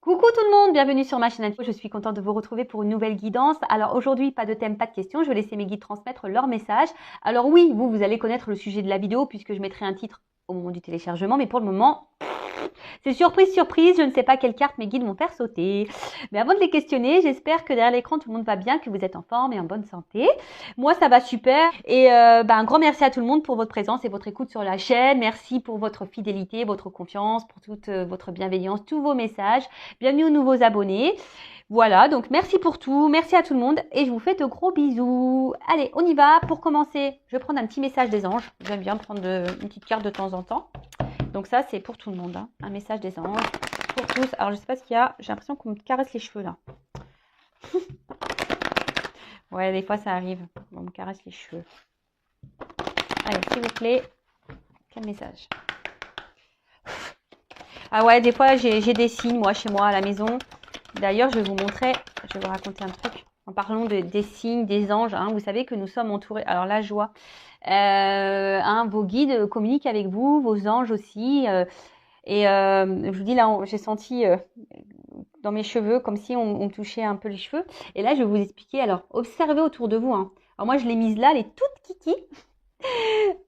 Coucou tout le monde, bienvenue sur ma chaîne info. Je suis contente de vous retrouver pour une nouvelle guidance. Alors aujourd'hui, pas de thème, pas de questions. Je vais laisser mes guides transmettre leur message. Alors oui, vous allez connaître le sujet de la vidéo puisque je mettrai un titre au moment du téléchargement. Mais pour le moment, c'est surprise, surprise. Je ne sais pas quelle carte mes guides vont faire sauter. Mais avant de les questionner, j'espère que derrière l'écran, tout le monde va bien, que vous êtes en forme et en bonne santé. Moi, ça va super. Et un grand merci à tout le monde pour votre présence et votre écoute sur la chaîne. Merci pour votre fidélité, votre confiance, pour toute votre bienveillance, tous vos messages. Bienvenue aux nouveaux abonnés. Voilà, donc merci pour tout, merci à tout le monde et je vous fais de gros bisous. Allez, on y va. Pour commencer, je vais prendre un petit message des anges. J'aime bien prendre une petite carte de temps en temps. Donc ça, c'est pour tout le monde, hein. Un message des anges pour tous. Alors, je sais pas ce qu'il y a. J'ai l'impression qu'on me caresse les cheveux, là. Ouais, des fois, ça arrive. On me caresse les cheveux. Allez, s'il vous plaît. Quel message? Ah ouais, des fois, j'ai des signes, moi, chez moi, à la maison. D'ailleurs, je vais vous montrer, je vais vous raconter un truc. En parlant des signes, des anges, hein, vous savez que nous sommes entourés. Alors la joie. Vos guides communiquent avec vous, vos anges aussi. Je vous dis là, j'ai senti dans mes cheveux comme si on touchait un peu les cheveux. Et là, je vais vous expliquer. Alors, observez autour de vous, hein. Alors moi, je l'ai mise là, elle est toute kiki.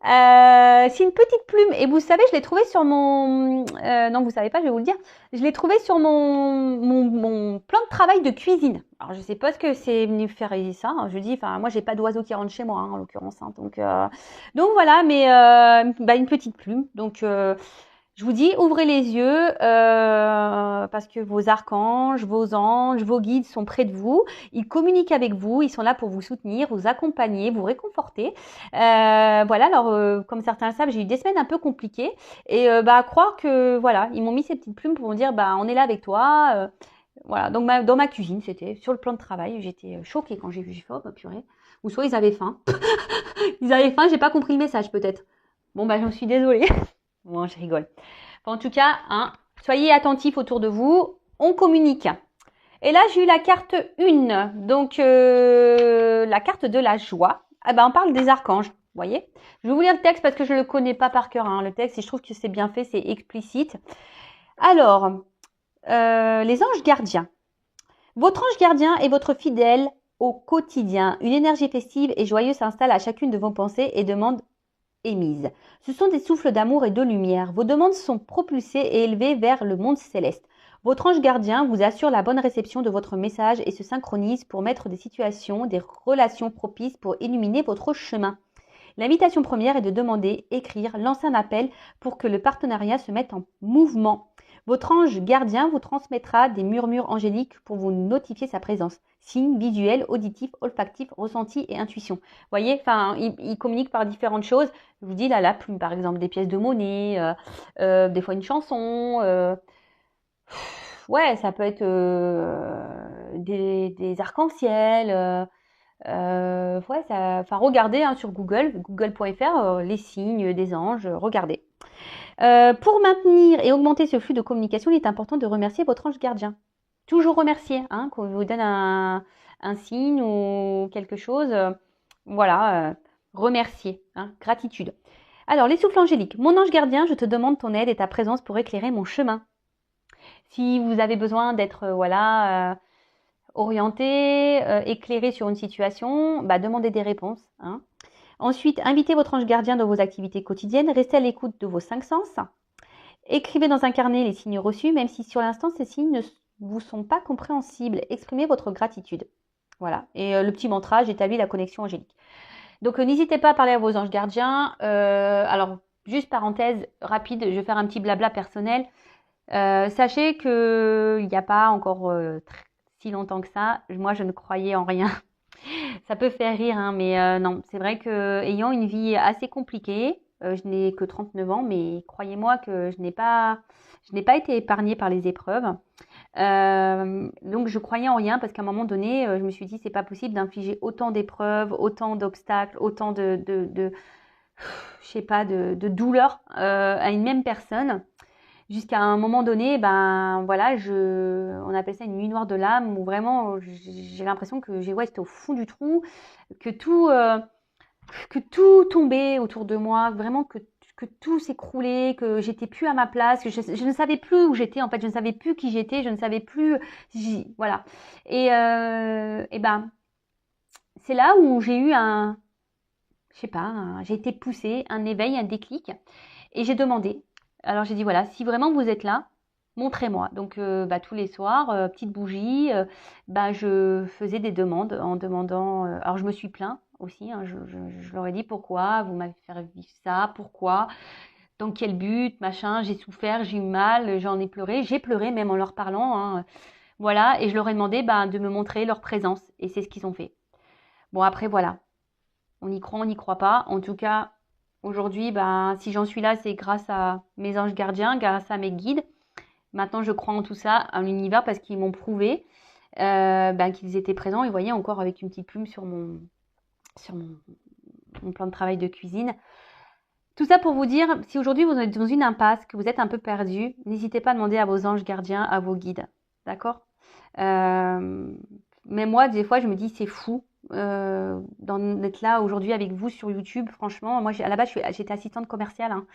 C'est une petite plume et vous savez, je l'ai trouvée sur mon... non, vous savez pas, je vais vous le dire. Je l'ai trouvée sur mon plan de travail de cuisine. Alors, je sais pas ce que c'est venu faire ça. Je dis, enfin, moi, j'ai pas d'oiseau qui rentre chez moi, hein, en l'occurrence. Hein, donc voilà, mais une petite plume. Donc, je vous dis, ouvrez les yeux parce que vos archanges, vos anges, vos guides sont près de vous. Ils communiquent avec vous. Ils sont là pour vous soutenir, vous accompagner, vous réconforter. Voilà, alors comme certains le savent, j'ai eu des semaines un peu compliquées. Et à croire que, voilà, ils m'ont mis ces petites plumes pour me dire, on est là avec toi. Voilà, donc dans ma cuisine, c'était sur le plan de travail. J'étais choquée quand j'ai vu, j'ai fait, oh, purée. Ou soit ils avaient faim. Ils avaient faim, j'ai pas compris le message peut-être. Bon, j'en suis désolée. Bon, je rigole. En tout cas, hein, soyez attentifs autour de vous. On communique. Et là, j'ai eu la carte 1. Donc, la carte de la joie. On parle des archanges. Vous voyez? Je vais vous lire le texte parce que je ne le connais pas par cœur, hein, le texte. Et je trouve que c'est bien fait, c'est explicite. Alors, les anges gardiens. Votre ange gardien est votre fidèle au quotidien. Une énergie festive et joyeuse s'installe à chacune de vos pensées et demande émises. Ce sont des souffles d'amour et de lumière. Vos demandes sont propulsées et élevées vers le monde céleste. Votre ange gardien vous assure la bonne réception de votre message et se synchronise pour mettre des situations, des relations propices pour illuminer votre chemin. L'invitation première est de demander, écrire, lancer un appel pour que le partenariat se mette en mouvement. Votre ange gardien vous transmettra des murmures angéliques pour vous notifier sa présence. Signes visuels, auditifs, olfactifs, ressentis et intuition. Vous voyez, il communique par différentes choses. Je vous dis là, la plume, par exemple, des pièces de monnaie, des fois une chanson. Ouais, ça peut être des arcs-en-ciel. Regardez sur google.fr, les signes des anges, regardez. Pour maintenir et augmenter ce flux de communication, il est important de remercier votre ange gardien. Toujours remercier, hein, quand il vous donne un signe ou quelque chose. Remercier, hein, gratitude. Alors, les souffles angéliques. Mon ange gardien, je te demande ton aide et ta présence pour éclairer mon chemin. Si vous avez besoin d'être, orienté, éclairé sur une situation, demandez des réponses, hein. Ensuite, invitez votre ange gardien dans vos activités quotidiennes. Restez à l'écoute de vos 5 sens. Écrivez dans un carnet les signes reçus, même si sur l'instant, ces signes ne vous sont pas compréhensibles. Exprimez votre gratitude. Voilà. Et le petit mantra, j'établis la connexion angélique. Donc, n'hésitez pas à parler à vos anges gardiens. Alors, juste parenthèse rapide, je vais faire un petit blabla personnel. Sachez qu'il n'y a pas encore si longtemps que ça, moi, je ne croyais en rien. Ça peut faire rire, hein, mais non, c'est vrai que ayant une vie assez compliquée, je n'ai que 39 ans, mais croyez-moi que je n'ai pas été épargnée par les épreuves. Donc je croyais en rien parce qu'à un moment donné, je me suis dit c'est pas possible d'infliger autant d'épreuves, autant d'obstacles, autant de douleurs à une même personne. Jusqu'à un moment donné, on appelle ça une nuit noire de l'âme, où vraiment j'ai l'impression que j'étais au fond du trou, que tout tombait autour de moi, vraiment que que tout s'écroulait, que j'étais plus à ma place, que je ne savais plus où j'étais, en fait, je ne savais plus qui j'étais, je ne savais plus, voilà. Et ben, c'est là où j'ai eu je sais pas, j'ai été poussée, un éveil, un déclic, et j'ai demandé. Alors j'ai dit voilà, si vraiment vous êtes là, montrez-moi. Donc tous les soirs, petite bougie, je faisais des demandes en demandant. Alors je me suis plaint aussi, hein, je leur ai dit pourquoi vous m'avez fait vivre ça, pourquoi, dans quel but, machin. J'ai souffert, j'ai eu mal, j'en ai pleuré, j'ai pleuré même en leur parlant. Hein, voilà, et je leur ai demandé de me montrer leur présence, et c'est ce qu'ils ont fait. Bon après voilà. On y croit, on n'y croit pas. En tout cas, aujourd'hui, si j'en suis là, c'est grâce à mes anges gardiens, grâce à mes guides. Maintenant, je crois en tout ça, en l'univers, parce qu'ils m'ont prouvé qu'ils étaient présents. Et vous voyez, encore avec une petite plume sur mon plan de travail de cuisine. Tout ça pour vous dire, si aujourd'hui vous êtes dans une impasse, que vous êtes un peu perdu, n'hésitez pas à demander à vos anges gardiens, à vos guides. D'accord Mais moi, des fois, je me dis, c'est fou d'être là aujourd'hui avec vous sur YouTube. Franchement, moi, à la base, j'étais assistante commerciale. Hein.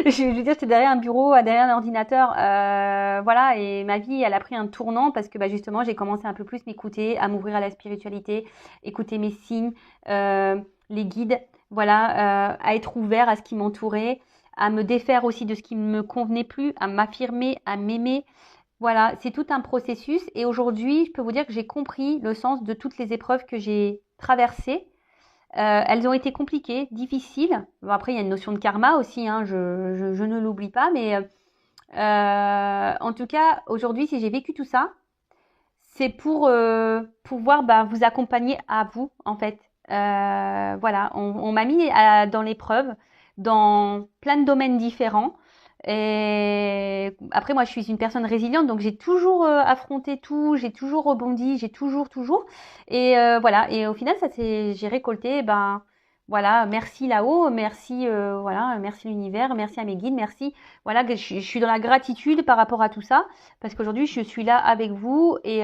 je veux dire, j'étais derrière un bureau, derrière un ordinateur. Voilà, et ma vie, elle a pris un tournant parce que justement, j'ai commencé un peu plus m'écouter, à m'ouvrir à la spiritualité, écouter mes signes, les guides, voilà, à être ouvert à ce qui m'entourait, à me défaire aussi de ce qui ne me convenait plus, à m'affirmer, à m'aimer. Voilà, c'est tout un processus et aujourd'hui, je peux vous dire que j'ai compris le sens de toutes les épreuves que j'ai traversées. Elles ont été compliquées, difficiles. Bon, après, il y a une notion de karma aussi, hein, je ne l'oublie pas, mais en tout cas, aujourd'hui, si j'ai vécu tout ça, c'est pour pouvoir vous accompagner à vous, en fait. Voilà, on m'a mis dans l'épreuve, dans plein de domaines différents. Et après, moi, je suis une personne résiliente, donc j'ai toujours affronté tout, j'ai toujours rebondi, j'ai toujours. Et voilà. Et au final, j'ai récolté. Voilà, merci là-haut, merci, voilà, merci l'univers, merci à mes guides, merci. Voilà, je suis dans la gratitude par rapport à tout ça, parce qu'aujourd'hui, je suis là avec vous et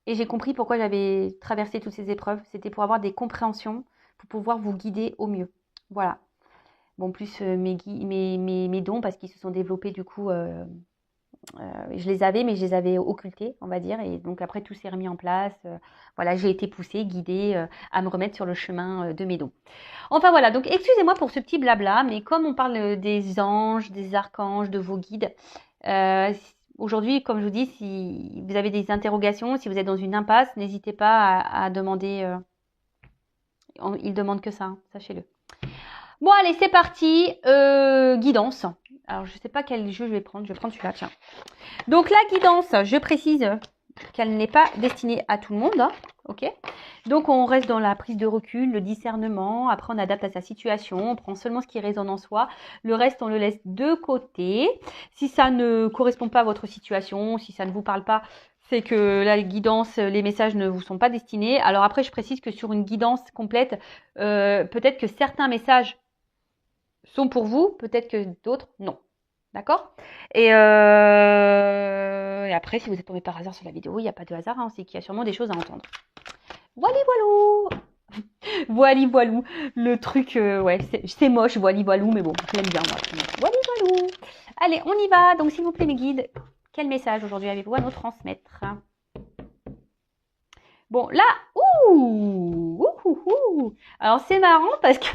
j'ai compris pourquoi j'avais traversé toutes ces épreuves. C'était pour avoir des compréhensions, pour pouvoir vous guider au mieux. Voilà. Bon, plus mes dons, parce qu'ils se sont développés du coup, je les avais, mais je les avais occultés, on va dire. Et donc après, tout s'est remis en place. Voilà, j'ai été poussée, guidée à me remettre sur le chemin de mes dons. Enfin voilà, donc excusez-moi pour ce petit blabla, mais comme on parle des anges, des archanges, de vos guides, aujourd'hui, comme je vous dis, si vous avez des interrogations, si vous êtes dans une impasse, n'hésitez pas à demander. Ils demandent que ça, hein, sachez-le. Bon, allez, c'est parti. Guidance. Alors, je ne sais pas quel jeu je vais prendre. Je vais prendre celui-là, tiens. Donc, la guidance, je précise qu'elle n'est pas destinée à tout le monde. Hein, ok. Donc, on reste dans la prise de recul, le discernement. Après, on adapte à sa situation. On prend seulement ce qui résonne en soi. Le reste, on le laisse de côté. Si ça ne correspond pas à votre situation, si ça ne vous parle pas, c'est que la guidance, les messages ne vous sont pas destinés. Alors après, je précise que sur une guidance complète, peut-être que certains messages sont pour vous, peut-être que d'autres, non. D'accord et après, si vous êtes tombé par hasard sur la vidéo, il n'y a pas de hasard, hein, c'est qu'il y a sûrement des choses à entendre. Voilà, voilou. Voili voilou, le truc, ouais, c'est moche, voili voilou, mais bon, je l'aime bien, moi. Voili voilou. Allez, on y va. Donc, s'il vous plaît, mes guides, quel message aujourd'hui avez-vous à nous transmettre? Bon, là, alors, c'est marrant parce que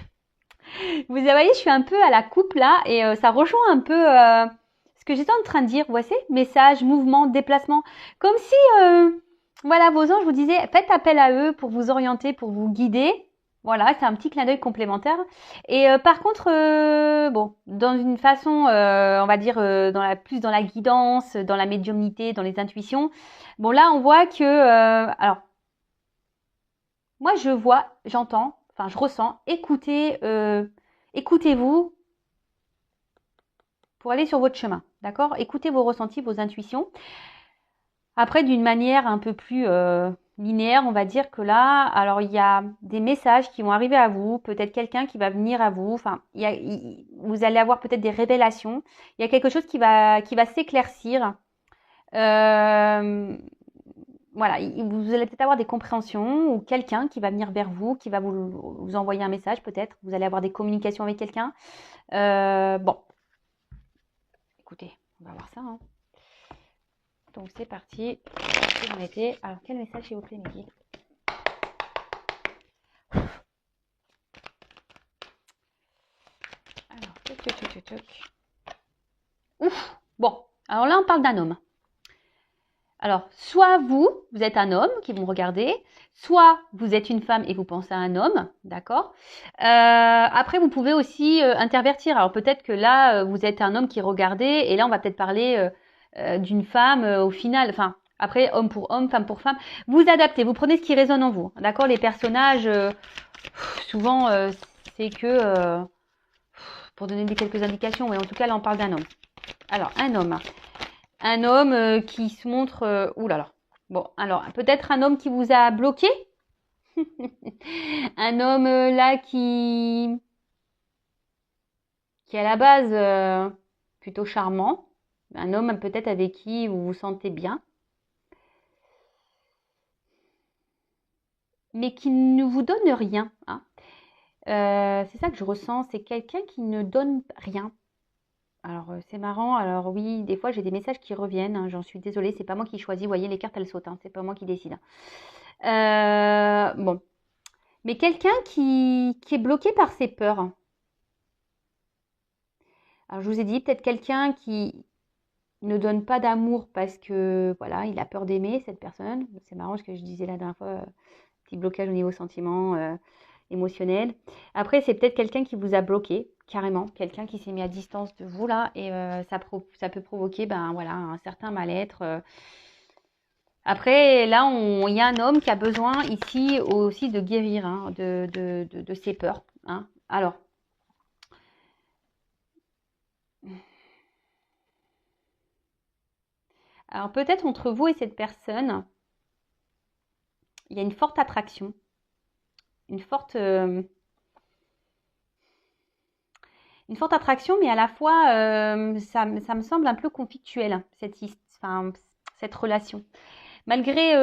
vous voyez, je suis un peu à la coupe là et ça rejoint un peu ce que j'étais en train de dire. Vous voyez, message, mouvement, déplacement. Comme si, voilà, vos anges vous disaient, faites appel à eux pour vous orienter, pour vous guider. Voilà, c'est un petit clin d'œil complémentaire. Et par contre, bon, dans une façon, on va dire, plus dans la guidance, dans la médiumnité, dans les intuitions. Bon, là, on voit que, alors, moi, je vois, j'entends, enfin, je ressens, écoutez-vous pour aller sur votre chemin, d'accord? Écoutez vos ressentis, vos intuitions. Après, d'une manière un peu plus linéaire, on va dire que là, alors il y a des messages qui vont arriver à vous, peut-être quelqu'un qui va venir à vous, enfin, vous allez avoir peut-être des révélations. Il y a quelque chose qui va s'éclaircir. voilà, vous allez peut-être avoir des compréhensions ou quelqu'un qui va venir vers vous, qui va vous envoyer un message peut-être. Vous allez avoir des communications avec quelqu'un. Bon, écoutez, on va voir ça. Hein. Donc c'est parti. J'en étais. Alors quel message s'il vous plaît, Mehdi? Alors, toc. Ouf. Bon, alors là on parle d'un homme. Alors, soit vous êtes un homme qui vous regardez, soit vous êtes une femme et vous pensez à un homme, d'accord. Après, vous pouvez aussi intervertir. Alors peut-être que là, vous êtes un homme qui regardait, et là, on va peut-être parler d'une femme au final. Enfin, après, homme pour homme, femme pour femme. Vous adaptez, vous prenez ce qui résonne en vous, d'accord. Les personnages, souvent, c'est que, pour donner quelques indications, mais en tout cas, là, on parle d'un homme. Alors, un homme. Un homme qui se montre... ouh là là. Bon, alors, peut-être un homme qui vous a bloqué. Un homme là qui est à la base plutôt charmant. Un homme peut-être avec qui vous vous sentez bien. Mais qui ne vous donne rien. Hein. C'est ça que je ressens. C'est quelqu'un qui ne donne rien. Alors, c'est marrant. Alors oui, des fois, j'ai des messages qui reviennent. Hein. J'en suis désolée. C'est pas moi qui choisis. Vous voyez, les cartes, elles sautent. Hein. C'est pas moi qui décide. Bon. Mais quelqu'un qui est bloqué par ses peurs. Alors, je vous ai dit, peut-être quelqu'un qui ne donne pas d'amour parce que, voilà, il a peur d'aimer cette personne. C'est marrant ce que je disais la dernière fois. Petit blocage au niveau sentiment, émotionnel. Après, c'est peut-être quelqu'un qui vous a bloqué, carrément. Quelqu'un qui s'est mis à distance de vous, là. Et ça peut provoquer, ben, voilà, un certain mal-être. Après, là, il y a un homme qui a besoin ici aussi de guérir hein, de ses peurs. Hein. Alors, peut-être entre vous et cette personne, il y a une forte attraction, une forte attraction, mais à la fois, ça me semble un peu conflictuel, cette relation. Malgré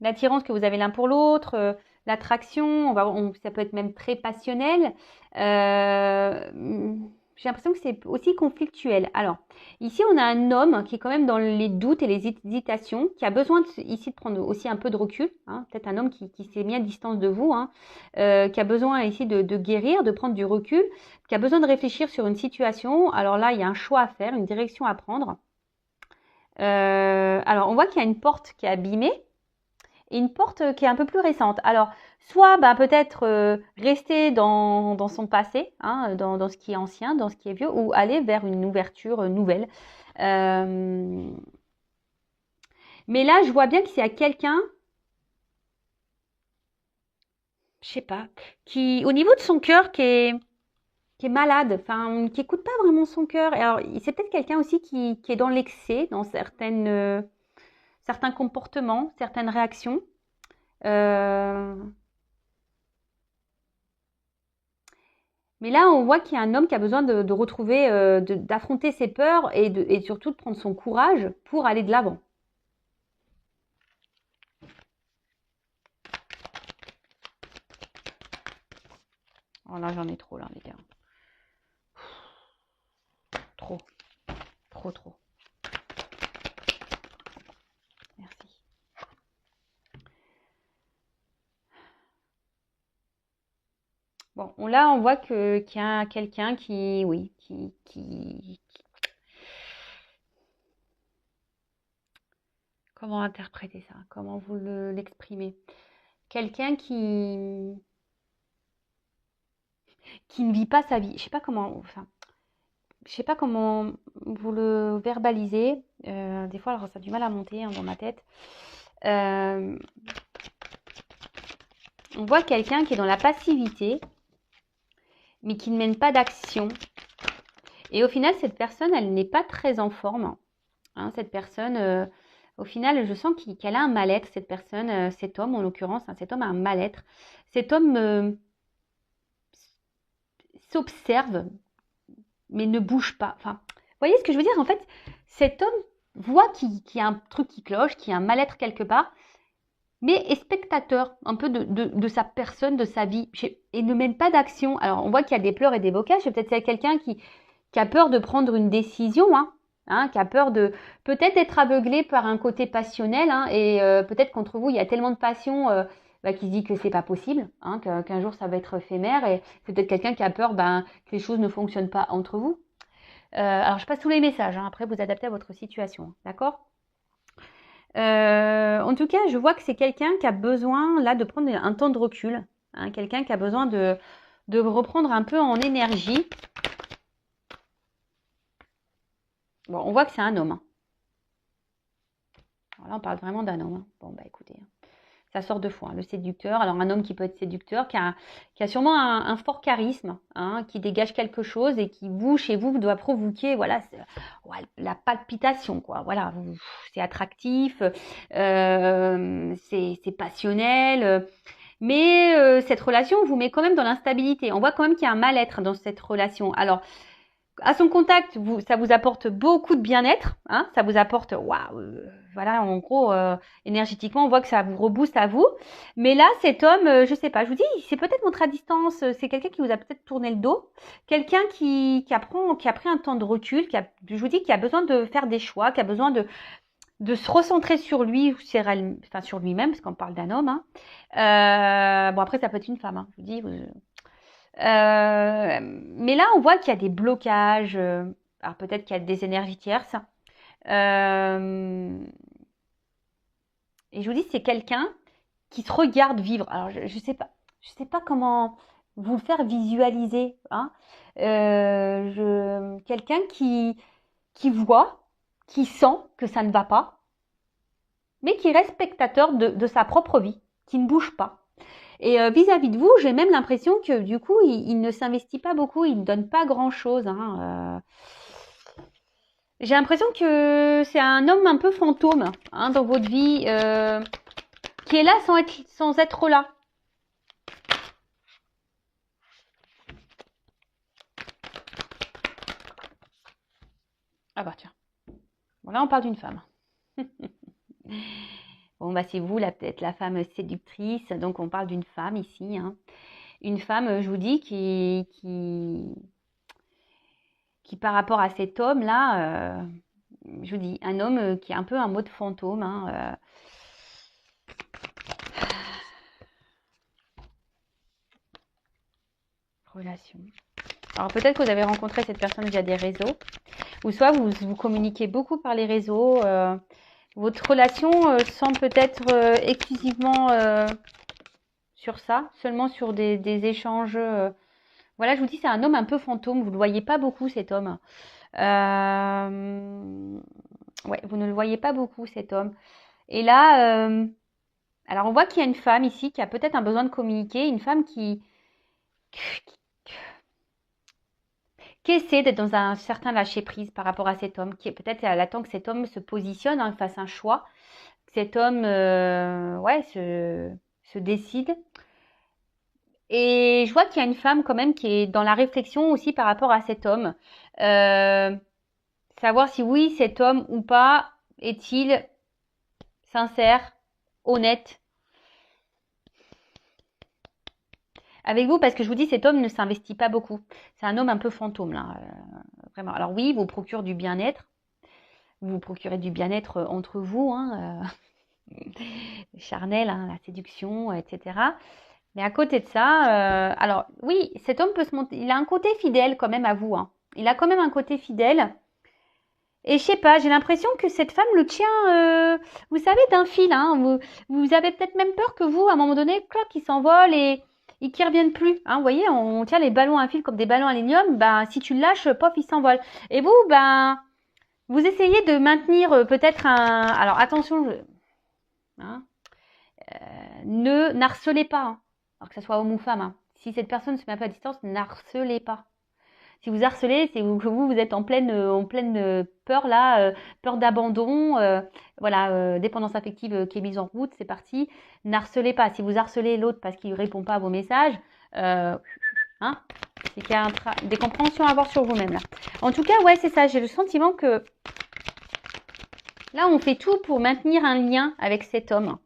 l'attirance que vous avez l'un pour l'autre, l'attraction, ça peut être même très passionnel. J'ai l'impression que c'est aussi conflictuel. Alors, ici, on a un homme qui est quand même dans les doutes et les hésitations, qui a besoin ici de prendre aussi un peu de recul. Hein, peut-être un homme qui s'est mis à distance de vous, hein, qui a besoin ici de guérir, de prendre du recul, qui a besoin de réfléchir sur une situation. Alors là, il y a un choix à faire, une direction à prendre. Alors, on voit qu'il y a une porte qui est abîmée et une porte qui est un peu plus récente. Alors, soit peut-être rester dans son passé, hein, dans ce qui est ancien, dans ce qui est vieux, ou aller vers une ouverture nouvelle. Mais là, je vois bien qu'il y a quelqu'un, je sais pas, qui, au niveau de son cœur, qui est malade, enfin, qui écoute pas vraiment son cœur. Alors, c'est peut-être quelqu'un aussi qui est dans l'excès, dans certains comportements, certaines réactions. Mais là, on voit qu'il y a un homme qui a besoin de retrouver, d'affronter ses peurs et surtout de prendre son courage pour aller de l'avant. Oh là, j'en ai trop là, les gars. Trop. Trop. Merci. Bon, là, on voit qu'il y a quelqu'un qui, oui, qui... Comment interpréter ça? Comment vous l'exprimez? Quelqu'un qui ne vit pas sa vie. Je sais pas comment, enfin, je sais pas comment vous le verbalisez. Des fois, alors, ça a du mal à monter hein, dans ma tête. On voit quelqu'un qui est dans la passivité, mais qui ne mène pas d'action. Et au final, cette personne, elle n'est pas très en forme. Hein, cette personne, au final, je sens qu'elle a un mal-être, cette personne, cet homme en l'occurrence. Hein, cet homme a un mal-être. Cet homme s'observe, mais ne bouge pas. Enfin, vous voyez ce que je veux dire? En fait, cet homme voit qu'il y a un truc qui cloche, qu'il y a un mal-être quelque part, mais est spectateur un peu de sa personne, de sa vie, et ne mène pas d'action. Alors, on voit qu'il y a des pleurs et des bocages. Peut-être c'est quelqu'un qui a peur de prendre une décision, qui a peur de peut-être être aveuglé par un côté passionnel, et peut-être qu'entre vous, il y a tellement de passion qui se dit que c'est pas possible, qu'un jour ça va être éphémère, et c'est peut-être quelqu'un qui a peur que les choses ne fonctionnent pas entre vous. Alors, je passe tous les messages, après vous adaptez à votre situation, d'accord ? En tout cas, je vois que c'est quelqu'un qui a besoin là de prendre un temps de recul, quelqu'un qui a besoin de reprendre un peu en énergie. Bon, on voit que c'est un homme. Alors là, on parle vraiment d'un homme. Bon, écoutez, ça sort deux fois, le séducteur. Alors, un homme qui peut être séducteur, qui a sûrement un fort charisme, qui dégage quelque chose et qui, chez vous, doit provoquer, voilà, la palpitation, quoi. Voilà, c'est attractif, c'est passionnel. Mais cette relation vous met quand même dans l'instabilité. On voit quand même qu'il y a un mal-être dans cette relation. Alors, à son contact, ça vous apporte beaucoup de bien-être, ça vous apporte, voilà, en gros, énergétiquement, on voit que ça vous rebooste à vous. Mais là, cet homme, je sais pas, je vous dis, c'est peut-être montré à distance, c'est quelqu'un qui vous a peut-être tourné le dos, quelqu'un qui a pris un temps de recul, je vous dis, qui a besoin de faire des choix, qui a besoin de se recentrer sur lui, sur lui-même, parce qu'on parle d'un homme. Bon, après, ça peut être une femme, je vous dis. Mais là, on voit qu'il y a des blocages. Alors peut-être qu'il y a des énergies tierces. Et je vous dis, c'est quelqu'un qui se regarde vivre. Alors je sais pas comment vous le faire visualiser. Quelqu'un qui voit, qui sent que ça ne va pas, mais qui reste spectateur de sa propre vie, qui ne bouge pas. Et vis-à-vis de vous, j'ai même l'impression que du coup, il ne s'investit pas beaucoup, il ne donne pas grand-chose. J'ai l'impression que c'est un homme un peu fantôme dans votre vie, qui est là sans être là. Ah bah tiens. Bon, là, on parle d'une femme. Bon, c'est vous, là, peut-être la femme séductrice. Donc, on parle d'une femme ici. Une femme, je vous dis, qui par rapport à cet homme-là, je vous dis, un homme qui est un peu un mode fantôme. Relation. Alors, peut-être que vous avez rencontré cette personne via des réseaux. Ou soit vous communiquez beaucoup par les réseaux. Votre relation semble peut-être exclusivement sur ça, seulement sur des échanges. Voilà, je vous dis, c'est un homme un peu fantôme. Vous ne le voyez pas beaucoup, cet homme. Ouais, vous ne le voyez pas beaucoup, cet homme. Et là, alors on voit qu'il y a une femme ici qui a peut-être un besoin de communiquer, une femme qui essaie d'être dans un certain lâcher-prise par rapport à cet homme, qui peut-être elle attend que cet homme se positionne, fasse un choix, que cet homme se décide. Et je vois qu'il y a une femme quand même qui est dans la réflexion aussi par rapport à cet homme. Savoir si oui, cet homme ou pas est-il sincère, honnête avec vous, parce que je vous dis, cet homme ne s'investit pas beaucoup. C'est un homme un peu fantôme, là, vraiment. Alors oui, il vous procure du bien-être. Vous vous procurez du bien-être entre vous, charnel, la séduction, etc. Mais à côté de ça, alors oui, cet homme peut se monter. Il a un côté fidèle quand même à vous. Il a quand même un côté fidèle. Et je sais pas, j'ai l'impression que cette femme le tient, vous savez, d'un fil. Vous avez peut-être même peur que vous, à un moment donné, clac, il s'envole et qui reviennent plus. Vous voyez, on tient les ballons à un fil comme des ballons à aluminium. Si tu le lâches, pof, il s'envole. Et vous, vous essayez de maintenir peut-être un. Alors attention, ne n'harcelez pas, alors que ce soit homme ou femme. Si cette personne ne se met pas à distance, n'harcelez pas. Si vous harcelez, c'est que vous êtes en pleine peur là, peur d'abandon, dépendance affective qui est mise en route, c'est parti. N'harcelez pas. Si vous harcelez l'autre parce qu'il ne répond pas à vos messages, c'est qu'il y a des compréhensions à avoir sur vous-même là. En tout cas, ouais, c'est ça. J'ai le sentiment que Là, on fait tout pour maintenir un lien avec cet homme.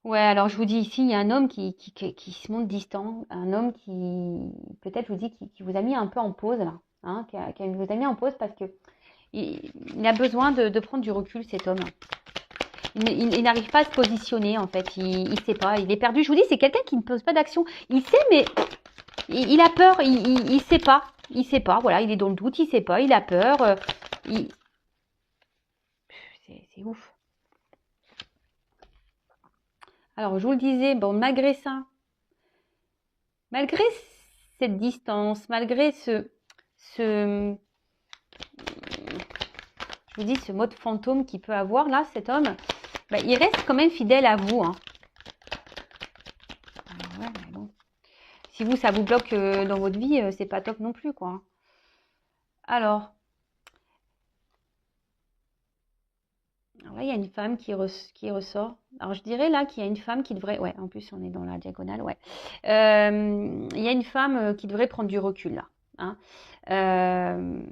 Ouais, alors je vous dis ici, il y a un homme qui se montre distant, un homme qui, peut-être je vous dis, qui vous a mis un peu en pause là, hein, qui vous a mis en pause parce que il a besoin de prendre du recul, cet homme. Il n'arrive pas à se positionner en fait, il ne sait pas, il est perdu. Je vous dis, c'est quelqu'un qui ne pose pas d'action. Il sait, mais il a peur, il sait pas. Il sait pas, voilà, il est dans le doute, il sait pas, il a peur. C'est ouf. Alors, je vous le disais, bon, malgré ça, malgré cette distance, malgré je vous dis, ce mode fantôme qu'il peut avoir là, cet homme, bah, il reste quand même fidèle à vous, hein. Alors, ouais, mais bon. Si vous, ça vous bloque dans votre vie, c'est pas top non plus, quoi. Alors là, il y a une femme qui ressort. Alors, je dirais là qu'il y a une femme qui devrait... Ouais, en plus, on est dans la diagonale, ouais. Il y a une femme qui devrait prendre du recul, là, hein. En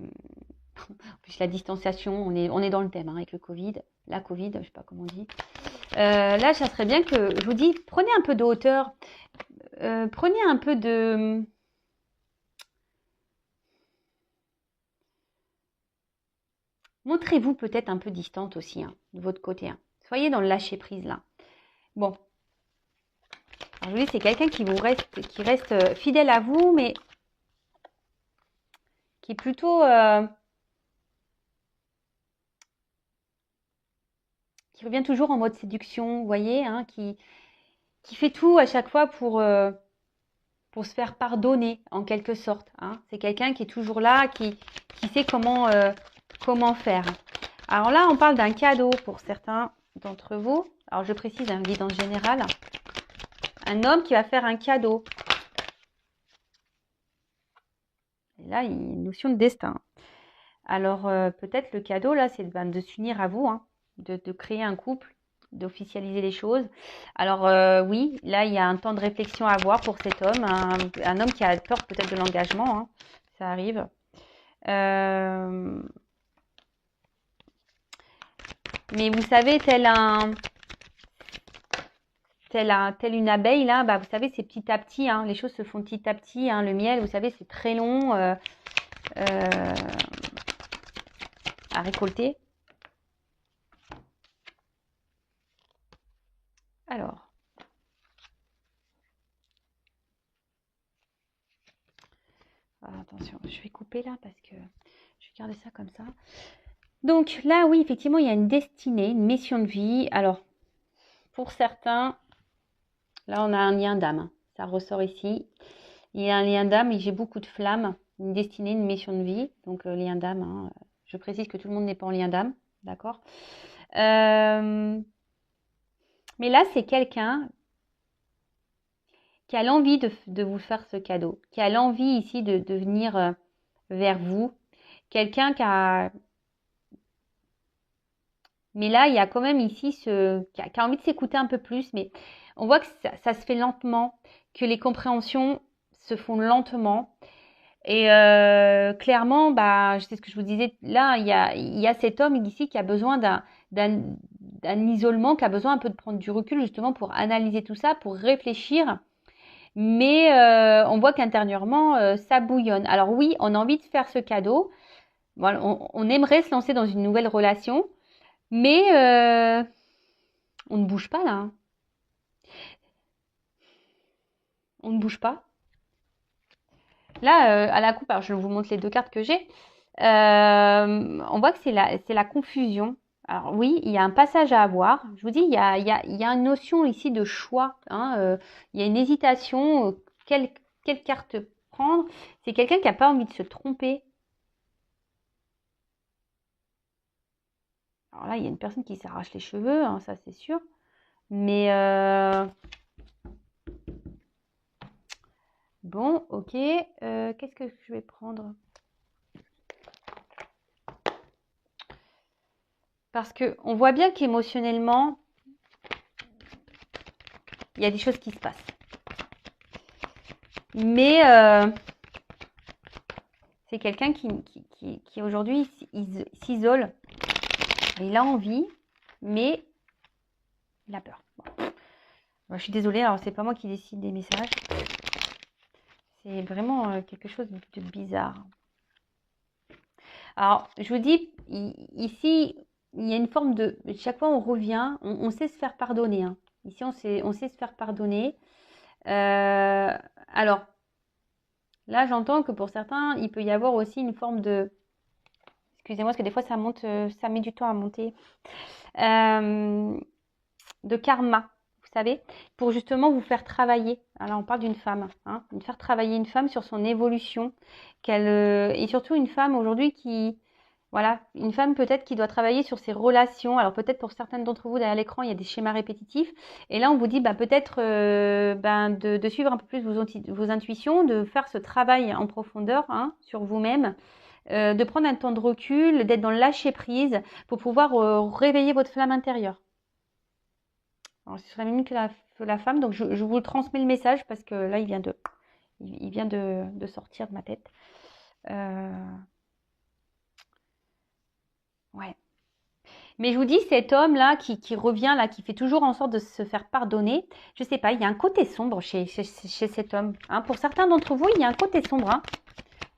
plus, la distanciation, on est dans le thème, hein, avec le Covid. La Covid, je sais pas comment on dit. Là, ça serait bien que... Je vous dis, prenez un peu de hauteur. Prenez un peu de... Montrez-vous peut-être un peu distante aussi, hein, de votre côté, hein. Soyez dans le lâcher-prise, là. Bon. Alors, je vous dis, c'est quelqu'un qui reste fidèle à vous, mais qui est plutôt... qui revient toujours en mode séduction, vous voyez, hein, qui fait tout à chaque fois pour se faire pardonner, en quelque sorte, hein. C'est quelqu'un qui est toujours là, qui sait comment faire. Alors là, on parle d'un cadeau pour certains d'entre vous. Alors, je précise un guidance générale. Un homme qui va faire un cadeau. Et là, il y a une notion de destin. Alors, peut-être le cadeau, là, c'est de s'unir à vous, hein, de créer un couple, d'officialiser les choses. Alors, oui, là, il y a un temps de réflexion à avoir pour cet homme. Un homme qui a peur peut-être de l'engagement, hein, ça arrive. Mais vous savez, telle une abeille, là, bah, vous savez, c'est petit à petit, hein, les choses se font petit à petit, hein, le miel, vous savez, c'est très long à récolter. Alors, attention, je vais couper là parce que je vais garder ça comme ça. Donc là, oui, effectivement, il y a une destinée, une mission de vie. Alors, pour certains, là, on a un lien d'âme. Ça ressort ici. Il y a un lien d'âme et j'ai beaucoup de flammes. Une destinée, une mission de vie. Donc, lien d'âme, hein. Je précise que tout le monde n'est pas en lien d'âme. D'accord. Mais là, c'est quelqu'un qui a l'envie de vous faire ce cadeau. Qui a l'envie ici de venir vers vous. Quelqu'un qui a... Mais là, il y a quand même ici qui a envie de s'écouter un peu plus. Mais on voit que ça se fait lentement, que les compréhensions se font lentement. Et clairement, bah, c'est ce que je vous disais, là, il y a cet homme ici qui a besoin d'un isolement, qui a besoin un peu de prendre du recul justement pour analyser tout ça, pour réfléchir. Mais on voit qu'intérieurement, ça bouillonne. Alors oui, on a envie de faire ce cadeau. Voilà, on aimerait se lancer dans une nouvelle relation. Mais on ne bouge pas là, hein. On ne bouge pas. Là, à la coupe, alors je vous montre les deux cartes que j'ai. On voit que c'est la confusion. Alors oui, il y a un passage à avoir. Je vous dis, il y a une notion ici de choix, hein. Il y a une hésitation. Quelle carte prendre? C'est quelqu'un qui n'a pas envie de se tromper. Alors là, il y a une personne qui s'arrache les cheveux, hein, ça c'est sûr. Mais bon, ok. Qu'est-ce que je vais prendre? Parce que on voit bien qu'émotionnellement, il y a des choses qui se passent. Mais c'est quelqu'un qui aujourd'hui s'isole. Il a envie, mais il a peur. Bon. Bon, je suis désolée, alors c'est pas moi qui décide des messages. C'est vraiment quelque chose de bizarre. Alors, je vous dis, ici, il y a une forme de... Chaque fois, on revient, on sait se faire pardonner. Hein. Ici, on sait se faire pardonner. Alors, là, j'entends que pour certains, il peut y avoir aussi une forme de... Excusez-moi, parce que des fois, ça monte, ça met du temps à monter. De karma, vous savez, pour justement vous faire travailler. Alors, on parle d'une femme, hein, de faire travailler une femme sur son évolution. Et surtout, une femme aujourd'hui qui... Voilà, une femme peut-être qui doit travailler sur ses relations. Alors peut-être pour certaines d'entre vous derrière l'écran, il y a des schémas répétitifs. Et là, on vous dit peut-être de suivre un peu plus vos intuitions, de faire ce travail en profondeur hein, sur vous-même, de prendre un temps de recul, d'être dans le lâcher-prise pour pouvoir réveiller votre flamme intérieure. Alors, ce serait mieux que la femme. Donc, je vous transmets le message parce que là, il vient de sortir de ma tête. Ouais. Mais je vous dis, cet homme-là qui revient, là, qui fait toujours en sorte de se faire pardonner, je sais pas, il y a un côté sombre chez cet homme. Hein. Pour certains d'entre vous, il y a un côté sombre. Hein.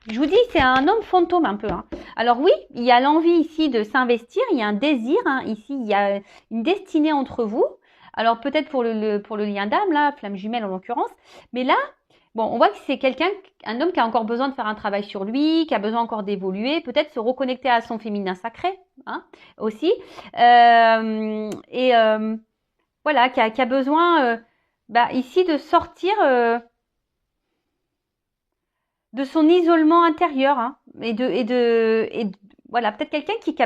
Je vous dis, c'est un homme fantôme un peu. Hein. Alors oui, il y a l'envie ici de s'investir, il y a un désir. Hein. Ici, il y a une destinée entre vous. Alors peut-être pour le lien d'âme, là, flamme jumelle en l'occurrence. Mais là, bon, on voit que c'est un homme qui a encore besoin de faire un travail sur lui, qui a besoin encore d'évoluer, peut-être se reconnecter à son féminin sacré, hein, aussi. Voilà, qui a besoin, ici, de sortir de son isolement intérieur, hein, voilà, peut-être quelqu'un qui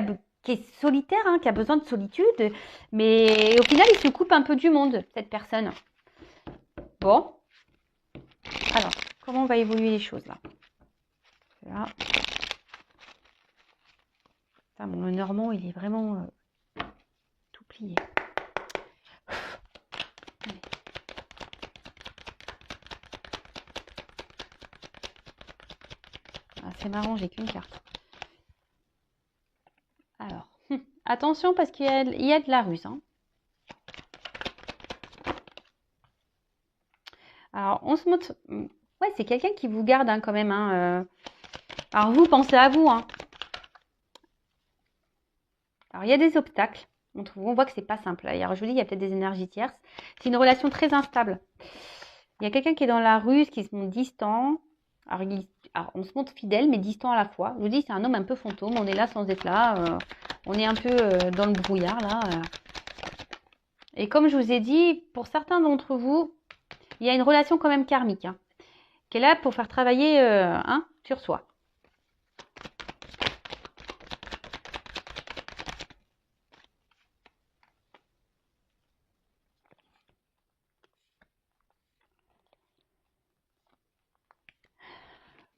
est solitaire, hein, qui a besoin de solitude, mais au final, il se coupe un peu du monde, cette personne. Bon. Alors, comment on va évoluer les choses, là? Enfin, bon, le normand, il est vraiment tout plié. Ah, c'est marrant, j'ai qu'une carte. Alors, attention parce qu'il y a de la ruse. Hein. Alors, on se montre... Ouais, c'est quelqu'un qui vous garde hein, quand même. Hein, Alors, vous, pensez à vous. Hein. Alors, il y a des obstacles. On voit que c'est pas simple. Alors, je vous dis, il y a peut-être des énergies tierces. C'est une relation très instable. Il y a quelqu'un qui est dans la ruse, qui se montre distant. Alors, on se montre fidèle, mais distant à la fois. Je vous dis, c'est un homme un peu fantôme. On est là sans être là. On est un peu dans le brouillard, là. Et comme je vous ai dit, pour certains d'entre vous, il y a une relation quand même karmique, hein, qui est là pour faire travailler sur soi.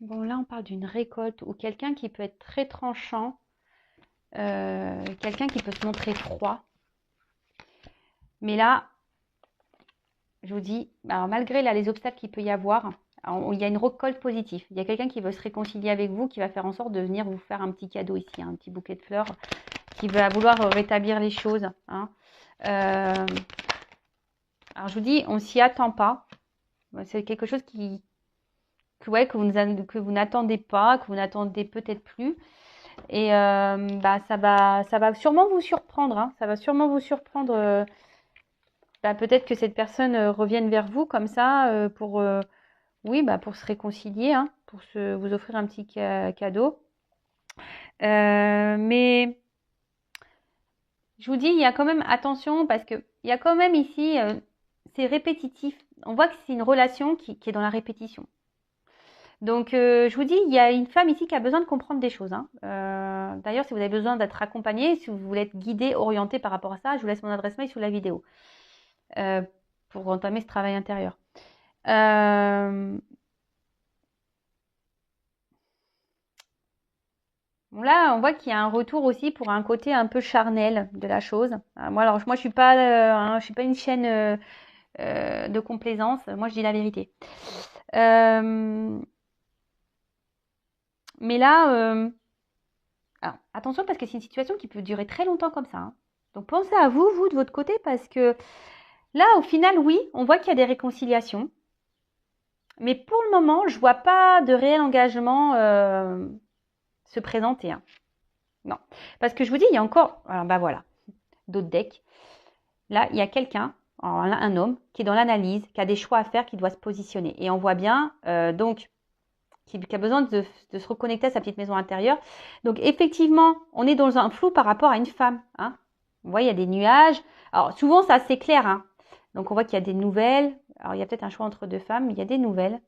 Bon, là, on parle d'une récolte ou quelqu'un qui peut être très tranchant, quelqu'un qui peut se montrer froid. Mais là, je vous dis, alors malgré là, les obstacles qu'il peut y avoir, il y a une récolte positive. Il y a quelqu'un qui veut se réconcilier avec vous, qui va faire en sorte de venir vous faire un petit cadeau ici, un petit bouquet de fleurs, qui va vouloir rétablir les choses. Hein. Alors, je vous dis, on ne s'y attend pas. C'est quelque chose que vous n'attendez pas, que vous n'attendez peut-être plus. Et ça va sûrement vous surprendre. Hein. Ça va sûrement vous surprendre. Peut-être que cette personne revienne vers vous comme ça pour se réconcilier, hein, pour vous offrir un petit cadeau. Mais je vous dis, il y a quand même attention parce que il y a quand même ici, c'est répétitif. On voit que c'est une relation qui est dans la répétition. Donc, je vous dis, il y a une femme ici qui a besoin de comprendre des choses. Hein. D'ailleurs, si vous avez besoin d'être accompagné, si vous voulez être guidé, orienté par rapport à ça, je vous laisse mon adresse mail sous la vidéo pour entamer ce travail intérieur. Bon, là, on voit qu'il y a un retour aussi pour un côté un peu charnel de la chose. Moi, je suis pas une chaîne de complaisance. Moi, je dis la vérité. Mais là, alors, attention parce que c'est une situation qui peut durer très longtemps comme ça, hein. Donc pensez à vous, de votre côté, parce que là, au final, oui, on voit qu'il y a des réconciliations. Mais pour le moment, je vois pas de réel engagement se présenter, hein. Non. Parce que je vous dis, il y a encore... Alors, bah voilà, d'autres decks. Là, il y a quelqu'un, un homme, qui est dans l'analyse, qui a des choix à faire, qui doit se positionner. Et on voit bien, donc, qui a besoin de se reconnecter à sa petite maison intérieure. Donc, effectivement, on est dans un flou par rapport à une femme, hein. Vous voyez, il y a des nuages. Alors, souvent, c'est assez clair, hein. Donc, on voit qu'il y a des nouvelles. Alors, il y a peut-être un choix entre deux femmes, mais il y a des nouvelles.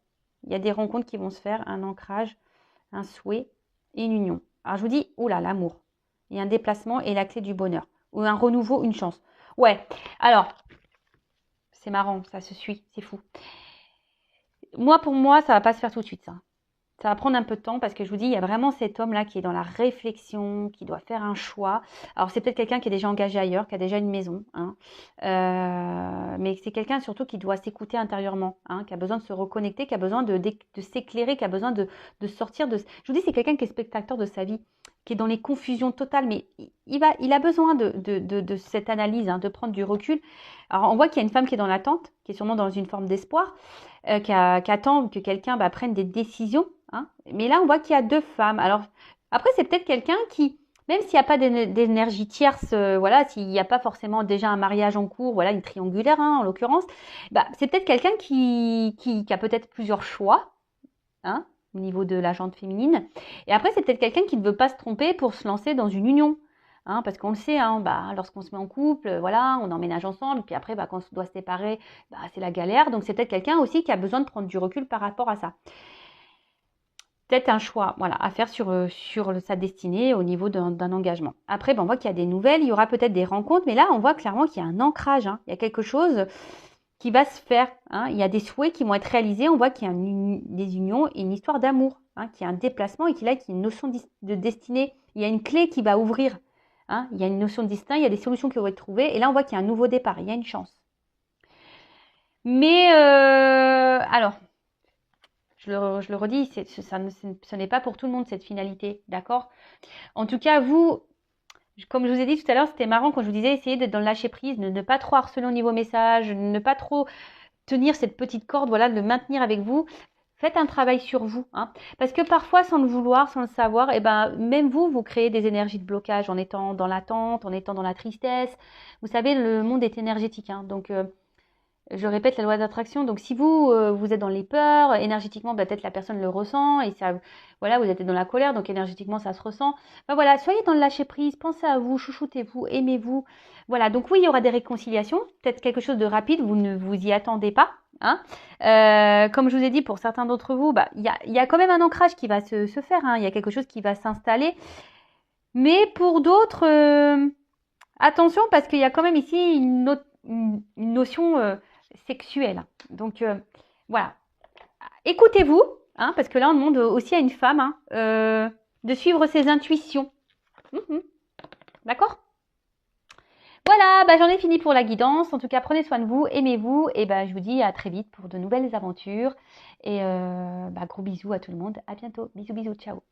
Il y a des rencontres qui vont se faire, un ancrage, un souhait et une union. Alors, je vous dis, oula, l'amour. Il y a un déplacement et la clé du bonheur. Ou un renouveau, une chance. Ouais, alors, c'est marrant, ça se suit, c'est fou. Moi, pour moi, ça va pas se faire tout de suite, ça. Ça va prendre un peu de temps parce que je vous dis, il y a vraiment cet homme-là qui est dans la réflexion, qui doit faire un choix. Alors, c'est peut-être quelqu'un qui est déjà engagé ailleurs, qui a déjà une maison, hein. Mais c'est quelqu'un surtout qui doit s'écouter intérieurement, hein, qui a besoin de se reconnecter, qui a besoin de s'éclairer, qui a besoin de sortir de... Je vous dis, c'est quelqu'un qui est spectateur de sa vie, qui est dans les confusions totales, mais il a besoin de cette analyse, hein, de prendre du recul. Alors, on voit qu'il y a une femme qui est dans l'attente, qui est sûrement dans une forme d'espoir, qui attend que quelqu'un prenne des décisions, hein. Mais là, on voit qu'il y a deux femmes. Alors, après, c'est peut-être quelqu'un qui, même s'il n'y a pas d'énergie tierce, voilà, s'il n'y a pas forcément déjà un mariage en cours, voilà, une triangulaire, hein, en l'occurrence, c'est peut-être quelqu'un qui a peut-être plusieurs choix, hein, au niveau de la jante féminine. Et après, c'est peut-être quelqu'un qui ne veut pas se tromper pour se lancer dans une union. Hein, parce qu'on le sait, hein, lorsqu'on se met en couple, voilà, on emménage ensemble, puis après, quand on doit se séparer, c'est la galère. Donc, c'est peut-être quelqu'un aussi qui a besoin de prendre du recul par rapport à ça. Peut-être un choix, voilà, à faire sur sa destinée au niveau d'un engagement. Après, on voit qu'il y a des nouvelles, il y aura peut-être des rencontres, mais là, on voit clairement qu'il y a un ancrage, hein. Il y a quelque chose qui va se faire, hein. Il y a des souhaits qui vont être réalisés. On voit qu'il y a des unions et une histoire d'amour, hein, qu'il y a un déplacement et qu'il y a une notion de destinée. Il y a une clé qui va ouvrir, hein. Il y a une notion de destin, il y a des solutions qui vont être trouvées. Et là, on voit qu'il y a un nouveau départ, il y a une chance. Mais, alors, je le redis, ce n'est pas pour tout le monde cette finalité, d'accord? En tout cas, vous, comme je vous ai dit tout à l'heure, c'était marrant quand je vous disais, essayez d'être dans le lâcher prise, ne pas trop harceler au niveau message, ne pas trop tenir cette petite corde, voilà, de le maintenir avec vous. Faites un travail sur vous, hein, parce que parfois, sans le vouloir, sans le savoir, même vous créez des énergies de blocage en étant dans l'attente, en étant dans la tristesse. Vous savez, le monde est énergétique, hein, donc je répète la loi d'attraction. Donc si vous êtes dans les peurs, énergétiquement, peut-être la personne le ressent et ça, voilà, vous êtes dans la colère, donc énergétiquement ça se ressent. Voilà, soyez dans le lâcher prise, pensez à vous, chouchoutez-vous, aimez-vous. Voilà, donc oui, il y aura des réconciliations, peut-être quelque chose de rapide, vous ne vous y attendez pas, hein. Comme je vous ai dit, pour certains d'entre vous, il y a quand même un ancrage qui va se faire, hein. Il y a quelque chose qui va s'installer. Mais pour d'autres, attention parce qu'il y a quand même ici une notion sexuelle. Donc voilà, écoutez-vous, hein, parce que là on demande aussi à une femme, hein, de suivre ses intuitions. D'accord? Voilà, j'en ai fini pour la guidance. En tout cas, prenez soin de vous, aimez-vous, et je vous dis à très vite pour de nouvelles aventures. Et gros bisous à tout le monde. À bientôt. Bisous, bisous, ciao.